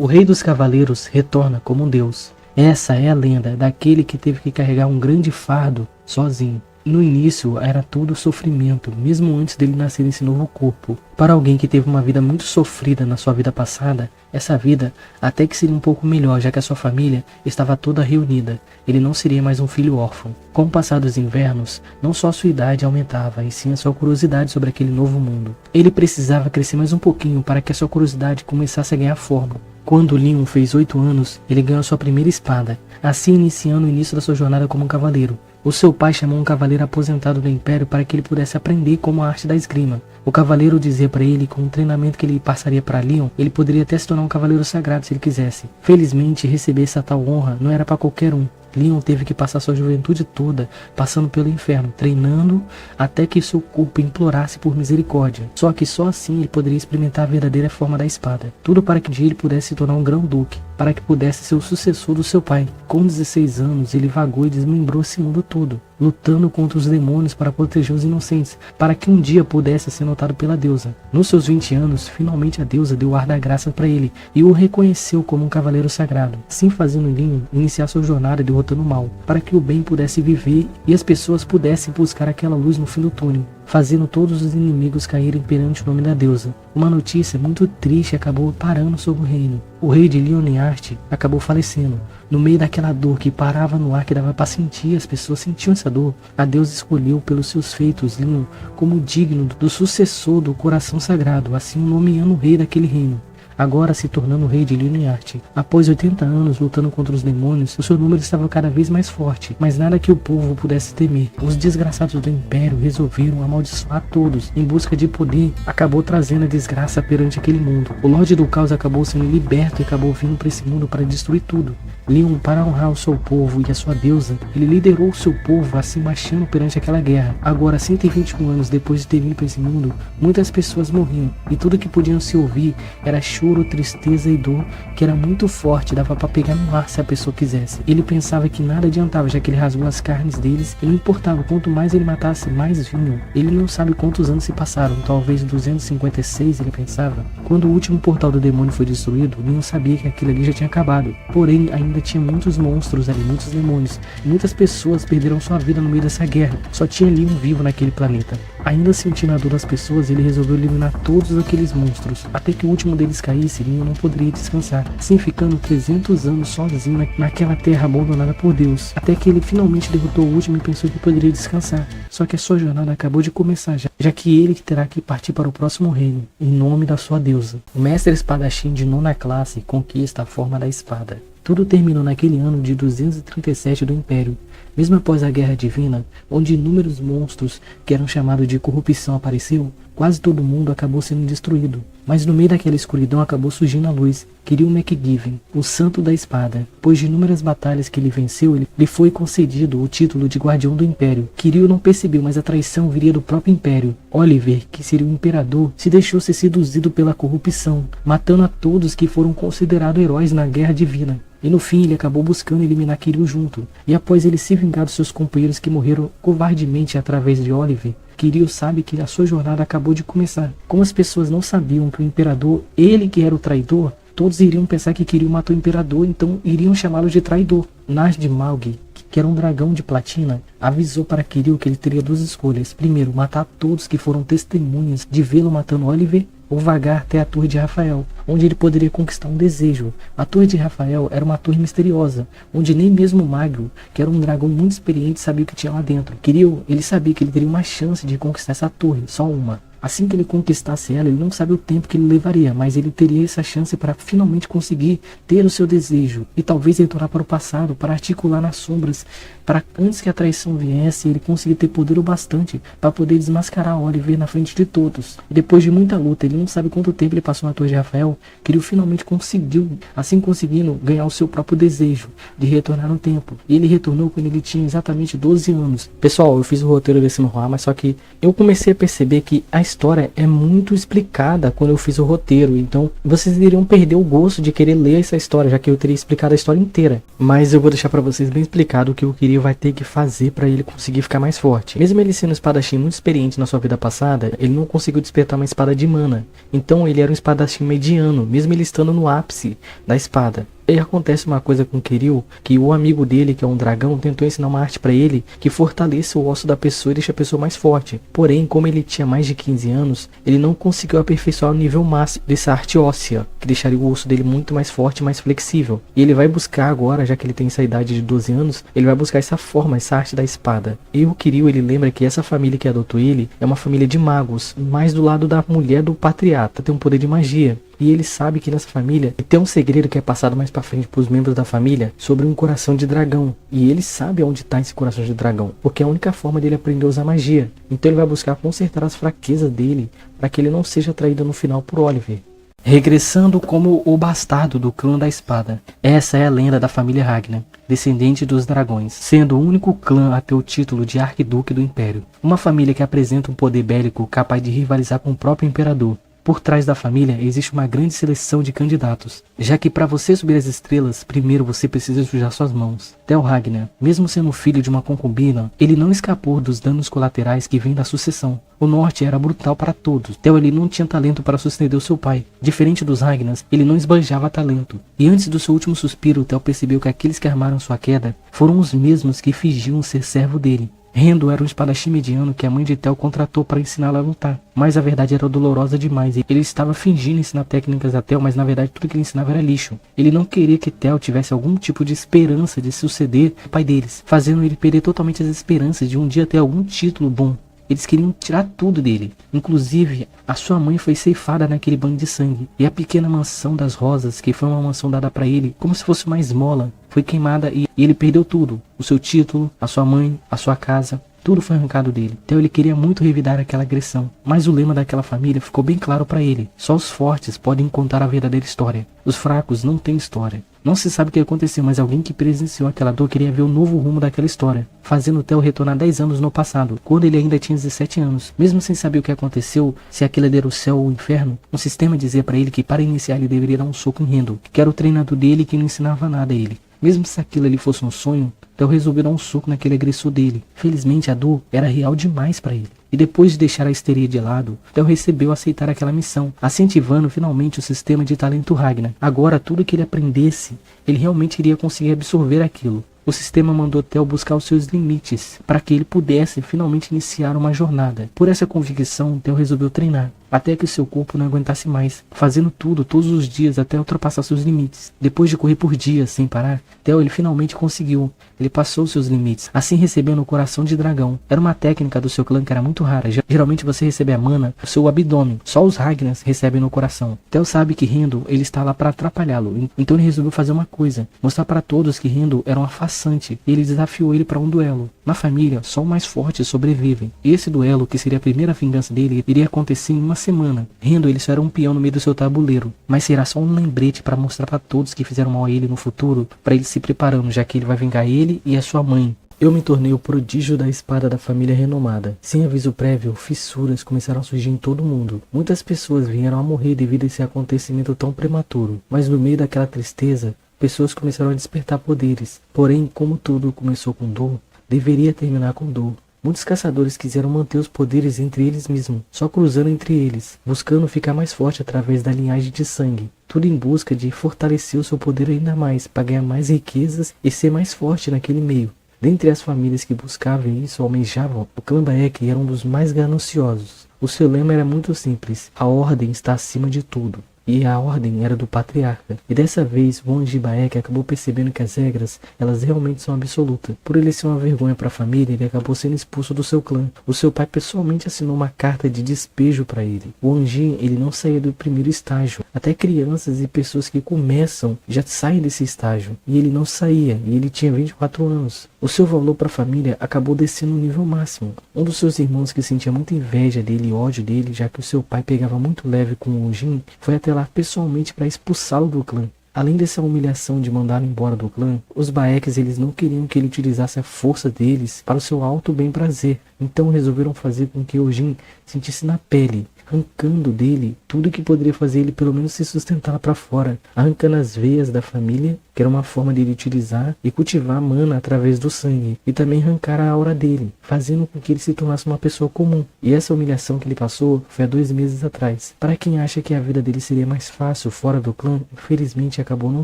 O Rei dos Cavaleiros retorna como um deus. Essa é a lenda daquele que teve que carregar um grande fardo sozinho. No início era tudo sofrimento, mesmo antes dele nascer nesse novo corpo. Para alguém que teve uma vida muito sofrida na sua vida passada, essa vida até que seria um pouco melhor, já que a sua família estava toda reunida. Ele não seria mais um filho órfão. Com o passar dos invernos, não só a sua idade aumentava, e sim a sua curiosidade sobre aquele novo mundo. Ele precisava crescer mais um pouquinho para que a sua curiosidade começasse a ganhar forma. Quando Leon fez 8 anos, ele ganhou sua primeira espada, assim iniciando o início da sua jornada como um cavaleiro. O seu pai chamou um cavaleiro aposentado do Império para que ele pudesse aprender como a arte da esgrima. O cavaleiro dizia para ele que com o treinamento que ele passaria para Leon, ele poderia até se tornar um cavaleiro sagrado se ele quisesse. Felizmente, receber essa tal honra não era para qualquer um. Leon teve que passar sua juventude toda passando pelo inferno, treinando até que seu corpo implorasse por misericórdia. Só que só assim ele poderia experimentar a verdadeira forma da espada. Tudo para que um dia ele pudesse se tornar um grão-duque, para que pudesse ser o sucessor do seu pai. Com 16 anos, ele vagou e desmembrou esse mundo todo, lutando contra os demônios para proteger os inocentes, para que um dia pudesse ser notado pela deusa. Nos seus 20 anos, finalmente a deusa deu o ar da graça para ele e o reconheceu como um cavaleiro sagrado, assim fazendo Leon iniciar sua jornada derrotando o mal, para que o bem pudesse viver e as pessoas pudessem buscar aquela luz no fim do túnel, fazendo todos os inimigos caírem perante o nome da deusa. Uma notícia muito triste acabou parando sobre o reino. O rei de Leonheart acabou falecendo. No meio daquela dor que parava no ar, que dava para sentir, as pessoas sentiam essa dor. A deusa escolheu pelos seus feitos Leon como digno do sucessor do coração sagrado, assim nomeando o rei daquele reino, agora se tornando o rei de Leonheart. Após 80 anos lutando contra os demônios, o seu número estava cada vez mais forte, mas nada que o povo pudesse temer. Os desgraçados do Império resolveram amaldiçoar todos em busca de poder, acabou trazendo a desgraça perante aquele mundo. O Lorde do Caos acabou sendo liberto e acabou vindo para esse mundo para destruir tudo. Leon, para honrar o seu povo e a sua deusa, ele liderou o seu povo assim marchando perante aquela guerra. Agora, 121 anos depois de ter vindo para esse mundo, muitas pessoas morriam, e tudo que podiam se ouvir era choro, tristeza e dor, que era muito forte, dava para pegar no ar se a pessoa quisesse. Ele pensava que nada adiantava, já que ele rasgou as carnes deles, e não importava, quanto mais ele matasse, mais vinham. Ele não sabe quantos anos se passaram, talvez 256, ele pensava. Quando o último portal do demônio foi destruído, Leon sabia que aquilo ali já tinha acabado, porém ainda tinha muitos monstros ali, muitos demônios. Muitas pessoas perderam sua vida no meio dessa guerra. Só tinha Leon vivo naquele planeta. Ainda sentindo a dor das pessoas, ele resolveu eliminar todos aqueles monstros, até que o último deles caísse. Leon não poderia descansar, assim ficando 300 anos sozinho naquela terra abandonada por Deus, até que ele finalmente derrotou o último e pensou que poderia descansar. Só que a sua jornada acabou de começar, já que ele terá que partir para o próximo reino, em nome da sua deusa. O mestre espadachim de 9ª classe conquista a forma da espada. Tudo terminou naquele ano de 237 do Império, mesmo após a Guerra Divina, onde inúmeros monstros que eram chamados de corrupção apareceu. Quase todo mundo acabou sendo destruído, mas no meio daquela escuridão acabou surgindo a luz. Kiryu McGivern, o Santo da Espada. Depois de inúmeras batalhas que ele venceu, lhe foi concedido o título de Guardião do Império. Kiryu não percebeu, mas a traição viria do próprio Império. Oliver, que seria o Imperador, se deixou ser seduzido pela corrupção, matando a todos que foram considerados heróis na Guerra Divina. E no fim ele acabou buscando eliminar Kiryu junto. E após ele se vingar dos seus companheiros que morreram covardemente através de Oliver, Kiryu sabe que a sua jornada acabou de começar. Como as pessoas não sabiam que o Imperador, ele que era o traidor, todos iriam pensar que Kiryu matou o Imperador, então iriam chamá-lo de traidor. Nard Malg, que era um dragão de platina, avisou para Kiryu que ele teria duas escolhas. Primeiro, matar todos que foram testemunhas de vê-lo matando Oliver, ou vagar até a Torre de Rafael, onde ele poderia conquistar um desejo. A Torre de Rafael era uma torre misteriosa, onde nem mesmo Magro, que era um dragão muito experiente, sabia o que tinha lá dentro. Kiryu, ele sabia que ele teria uma chance de conquistar essa torre, só uma. Assim que ele conquistasse ela, ele não sabe o tempo que ele levaria, mas ele teria essa chance para finalmente conseguir ter o seu desejo, e talvez retornar para o passado, para articular nas sombras, para antes que a traição viesse, ele conseguir ter poder o bastante para poder desmascarar Oliver na frente de todos. E depois de muita luta, ele não sabe quanto tempo ele passou na Torre de Rafael, que ele finalmente conseguiu, assim conseguindo ganhar o seu próprio desejo de retornar no tempo. E ele retornou quando ele tinha exatamente 12 anos. Pessoal, eu fiz o roteiro desse Noir, mas só que eu comecei a perceber que a história é muito explicada quando eu fiz o roteiro, então vocês iriam perder o gosto de querer ler essa história, já que eu teria explicado a história inteira. Mas eu vou deixar pra vocês bem explicado o que o Kiryu vai ter que fazer pra ele conseguir ficar mais forte. Mesmo ele sendo um espadachim muito experiente na sua vida passada, ele não conseguiu despertar uma espada de mana. Então ele era um espadachim mediano, mesmo ele estando no ápice da espada. E acontece uma coisa com o Kiryu, que o amigo dele, que é um dragão, tentou ensinar uma arte pra ele que fortalece o osso da pessoa e deixa a pessoa mais forte. Porém, como ele tinha mais de 15 anos, ele não conseguiu aperfeiçoar o nível máximo dessa arte óssea, que deixaria o osso dele muito mais forte e mais flexível. E ele vai buscar agora, já que ele tem essa idade de 12 anos, ele vai buscar essa forma, essa arte da espada. E o Kiryu, ele lembra que essa família que adotou ele é uma família de magos, mais do lado da mulher do patriarca, tem um poder de magia. E ele sabe que nessa família tem um segredo que é passado mais pra frente pros membros da família sobre um coração de dragão. E ele sabe onde tá esse coração de dragão, porque é a única forma dele aprender a usar magia. Então ele vai buscar consertar as fraquezas dele para que ele não seja traído no final por Oliver. Regressando como o bastardo do clã da espada. Essa é a lenda da família Ragnar, descendente dos dragões, sendo o único clã a ter o título de arquiduque do império. Uma família que apresenta um poder bélico capaz de rivalizar com o próprio imperador. Por trás da família existe uma grande seleção de candidatos, já que para você subir as estrelas, primeiro você precisa sujar suas mãos. Theo Ragnar, mesmo sendo filho de uma concubina, ele não escapou dos danos colaterais que vêm da sucessão. O norte era brutal para todos. Theo ele não tinha talento para suceder o seu pai. Diferente dos Ragnars, ele não esbanjava talento. E antes do seu último suspiro, Theo percebeu que aqueles que armaram sua queda foram os mesmos que fingiam ser servo dele. Rendo era um espadachim mediano que a mãe de Theo contratou para ensiná-la a lutar. Mas a verdade era dolorosa demais. Ele estava fingindo ensinar técnicas a Theo, mas na verdade tudo que ele ensinava era lixo. Ele não queria que Theo tivesse algum tipo de esperança de suceder o pai deles, fazendo ele perder totalmente as esperanças de um dia ter algum título bom. Eles queriam tirar tudo dele. Inclusive, a sua mãe foi ceifada naquele banho de sangue. E a pequena mansão das rosas, que foi uma mansão dada para ele, como se fosse uma esmola, foi queimada e ele perdeu tudo. O seu título, a sua mãe, a sua casa. Tudo foi arrancado dele. Então ele queria muito revidar aquela agressão. Mas o lema daquela família ficou bem claro para ele. Só os fortes podem contar a verdadeira história. Os fracos não têm história. Não se sabe o que aconteceu, mas alguém que presenciou aquela dor queria ver o novo rumo daquela história, fazendo Theo retornar 10 anos no passado, quando ele ainda tinha 17 anos. Mesmo sem saber o que aconteceu, se aquilo era o céu ou o inferno, um sistema dizia para ele que para iniciar ele deveria dar um soco em Rendo, que era o treinador dele que não ensinava nada a ele. Mesmo se aquilo ali fosse um sonho, Theo resolveu dar um soco naquele agressor dele. Felizmente a dor era real demais para ele. E depois de deixar a histeria de lado, Theo recebeu aceitar aquela missão, incentivando finalmente o sistema de talento Ragnar. Agora tudo que ele aprendesse, ele realmente iria conseguir absorver aquilo. O sistema mandou Theo buscar os seus limites, para que ele pudesse finalmente iniciar uma jornada. Por essa convicção, Theo resolveu treinar, até que seu corpo não aguentasse mais, fazendo tudo todos os dias até ultrapassar seus limites. Depois de correr por dias sem parar, Theo ele finalmente conseguiu. Ele passou seus limites, assim recebendo o coração de dragão. Era uma técnica do seu clã que era muito rara. Geralmente você recebe a mana no seu abdômen, só os Ragnars recebem no coração. Theo sabe que Rendo ele está lá para atrapalhá-lo, então ele resolveu fazer uma coisa, mostrar para todos que Rendo era um farsante. Ele desafiou ele para um duelo. Na família, só os mais fortes sobrevivem. Esse duelo, que seria a primeira vingança dele, iria acontecer em uma semana. Rendo ele só era um peão no meio do seu tabuleiro, mas será só um lembrete para mostrar para todos que fizeram mal a ele no futuro, para ele se preparando, já que ele vai vingar ele e a sua mãe. Eu me tornei o prodígio da espada da família renomada. Sem aviso prévio, fissuras começaram a surgir em todo o mundo. Muitas pessoas vieram a morrer devido a esse acontecimento tão prematuro, mas no meio daquela tristeza, pessoas começaram a despertar poderes. Porém, como tudo começou com dor, deveria terminar com dor. Muitos caçadores quiseram manter os poderes entre eles mesmos, só cruzando entre eles, buscando ficar mais forte através da linhagem de sangue. Tudo em busca de fortalecer o seu poder ainda mais, para ganhar mais riquezas e ser mais forte naquele meio. Dentre as famílias que buscavam isso, almejavam, o clã Bayek era um dos mais gananciosos. O seu lema era muito simples: a ordem está acima de tudo. E a ordem era do patriarca. E dessa vez, o Anji Bayek acabou percebendo que as regras, elas realmente são absolutas. Por ele ser uma vergonha para a família, ele acabou sendo expulso do seu clã. O seu pai pessoalmente assinou uma carta de despejo para ele. O Anji, ele não saía do primeiro estágio. Até crianças e pessoas que começam já saem desse estágio. E ele não saía, e ele tinha 24 anos. O seu valor para a família acabou descendo no nível máximo. Um dos seus irmãos, que sentia muita inveja dele e ódio dele, já que o seu pai pegava muito leve com o Anji, foi até lá pessoalmente para expulsá-lo do clã. Além dessa humilhação de mandá-lo embora do clã, os Baeks eles não queriam que ele utilizasse a força deles para o seu alto bem prazer. Então resolveram fazer com que Ojin sentisse na pele, arrancando dele tudo que poderia fazer ele pelo menos se sustentar para fora, arrancando as veias da família, que era uma forma dele utilizar e cultivar a mana através do sangue, e também arrancar a aura dele, fazendo com que ele se tornasse uma pessoa comum. E essa humilhação que ele passou foi há 2 meses atrás. Para quem acha que a vida dele seria mais fácil fora do clã, infelizmente acabou não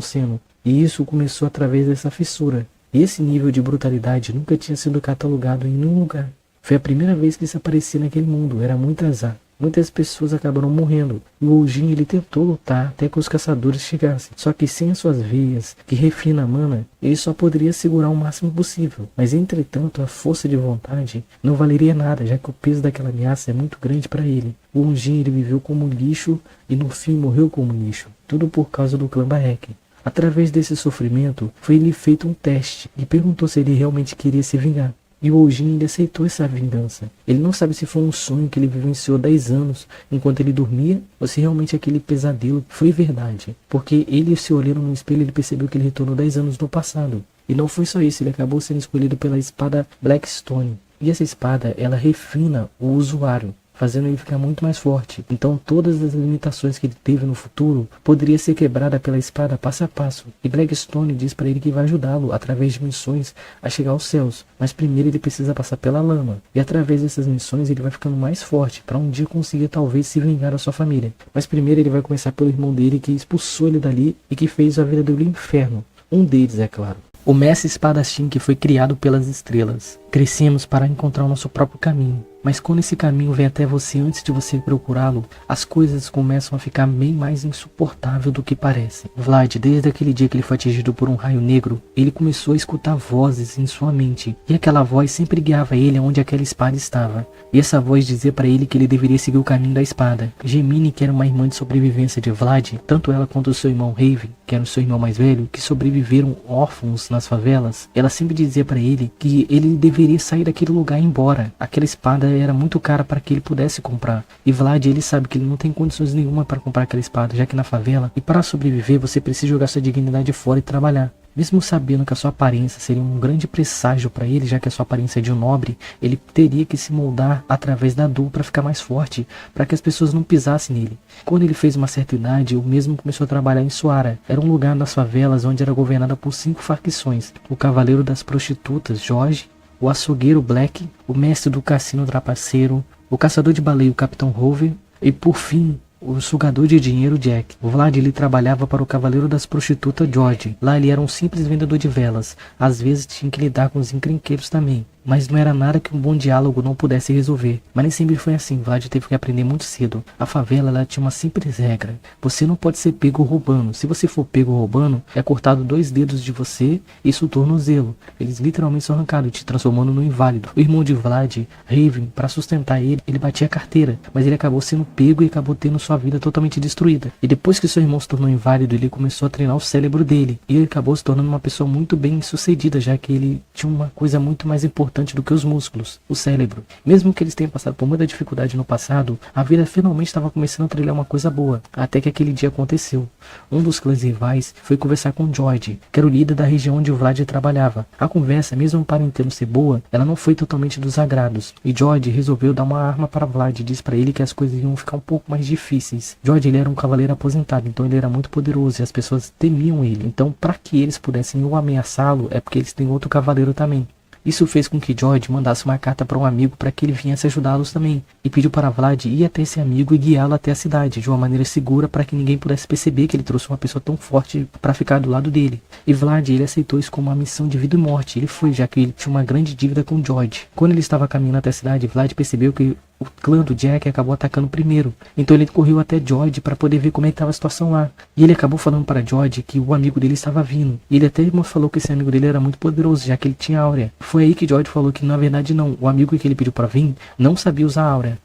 sendo. E isso começou através dessa fissura. E esse nível de brutalidade nunca tinha sido catalogado em nenhum lugar. Foi a primeira vez que isso aparecia naquele mundo, era muito azar. Muitas pessoas acabaram morrendo, e o Ojin ele tentou lutar até que os caçadores chegassem. Só que sem as suas veias, que refina a mana, ele só poderia segurar o máximo possível. Mas entretanto, a força de vontade não valeria nada, já que o peso daquela ameaça é muito grande para ele. O Ojin ele viveu como lixo e no fim morreu como lixo. Tudo por causa do clã Baek. Através desse sofrimento, foi-lhe feito um teste e perguntou se ele realmente queria se vingar. E o Ojin ele aceitou essa vingança. Ele não sabe se foi um sonho que ele vivenciou 10 anos enquanto ele dormia, ou se realmente aquele pesadelo foi verdade. Porque ele se olhando no espelho, ele percebeu que ele retornou 10 anos no passado. E não foi só isso, ele acabou sendo escolhido pela espada Blackstone. E essa espada, ela refina o usuário, fazendo ele ficar muito mais forte. Então todas as limitações que ele teve no futuro poderia ser quebrada pela espada passo a passo. E Blackstone diz para ele que vai ajudá-lo através de missões a chegar aos céus. Mas primeiro ele precisa passar pela lama. E através dessas missões ele vai ficando mais forte para um dia conseguir talvez se vingar da sua família. Mas primeiro ele vai começar pelo irmão dele que expulsou ele dali e que fez a vida dele inferno. Um deles, é claro. O mestre espadachim que foi criado pelas estrelas. Crescemos para encontrar o nosso próprio caminho. Mas quando esse caminho vem até você antes de você procurá-lo, as coisas começam a ficar bem mais insuportável do que parecem. Vlad, desde aquele dia que ele foi atingido por um raio negro, ele começou a escutar vozes em sua mente. E aquela voz sempre guiava ele aonde aquela espada estava. E essa voz dizia para ele que ele deveria seguir o caminho da espada. Gemini, que era uma irmã de sobrevivência de Vlad, tanto ela quanto o seu irmão Raven, que era o seu irmão mais velho, que sobreviveram órfãos nas favelas, ela sempre dizia para ele que ele deveria sair daquele lugar e ir embora. Aquela espada era muito cara para que ele pudesse comprar. E Vlad, ele sabe que ele não tem condições nenhuma para comprar aquela espada, já que na favela, e para sobreviver você precisa jogar sua dignidade fora e trabalhar. Mesmo sabendo que a sua aparência seria um grande presságio para ele, já que a sua aparência é de um nobre, ele teria que se moldar através da dor para ficar mais forte, para que as pessoas não pisassem nele. Quando ele fez uma certa idade, o mesmo começou a trabalhar em Suara. Era um lugar nas favelas onde era governada por 5 facções: o Cavaleiro das Prostitutas, Jorge, o Açougueiro Black, o Mestre do Cassino Trapaceiro, o Caçador de Baleia, o Capitão Rover, e por fim, o Sugador de Dinheiro Jack. O Vlad ele trabalhava para o Cavaleiro das Prostitutas George. Lá ele era um simples vendedor de velas. Às vezes tinha que lidar com os encrenqueiros também. Mas não era nada que um bom diálogo não pudesse resolver. Mas nem sempre foi assim. Vlad teve que aprender muito cedo. A favela ela tinha uma simples regra: você não pode ser pego roubando. Se você for pego roubando, é cortado 2 dedos de você e isso tornozelo. Eles literalmente são arrancados, te transformando no inválido. O irmão de Vlad, Raven, para sustentar ele, ele batia a carteira. Mas ele acabou sendo pego e acabou tendo sua vida totalmente destruída. E depois que seu irmão se tornou inválido, ele começou a treinar o cérebro dele. E ele acabou se tornando uma pessoa muito bem sucedida, já que ele tinha uma coisa muito mais importante do que os músculos, o cérebro. Mesmo que eles tenham passado por muita dificuldade no passado, a vida finalmente estava começando a trilhar uma coisa boa, até que aquele dia aconteceu. Um dos clãs rivais foi conversar com George, que era o líder da região onde o Vlad trabalhava. A conversa, mesmo parecendo ser boa, ela não foi totalmente dos agrados, e George resolveu dar uma arma para Vlad e disse para ele que as coisas iam ficar um pouco mais difíceis. George ele era um cavaleiro aposentado, então ele era muito poderoso e as pessoas temiam ele. Então, para que eles pudessem o ameaçá-lo, é porque eles têm outro cavaleiro também. Isso fez com que George mandasse uma carta para um amigo para que ele viesse ajudá-los também, e pediu para Vlad ir até esse amigo e guiá-lo até a cidade, de uma maneira segura para que ninguém pudesse perceber que ele trouxe uma pessoa tão forte para ficar do lado dele. E Vlad ele aceitou isso como uma missão de vida e morte. Ele foi, já que ele tinha uma grande dívida com George. Quando ele estava caminhando até a cidade, Vlad percebeu que o clã do Jack acabou atacando primeiro. Então ele correu até George para poder ver como é que estava a situação lá. E ele acabou falando para George que o amigo dele estava vindo. E ele até falou que esse amigo dele era muito poderoso, já que ele tinha áurea. Foi aí que George falou que na verdade não. O amigo que ele pediu para vir não sabia usar áurea.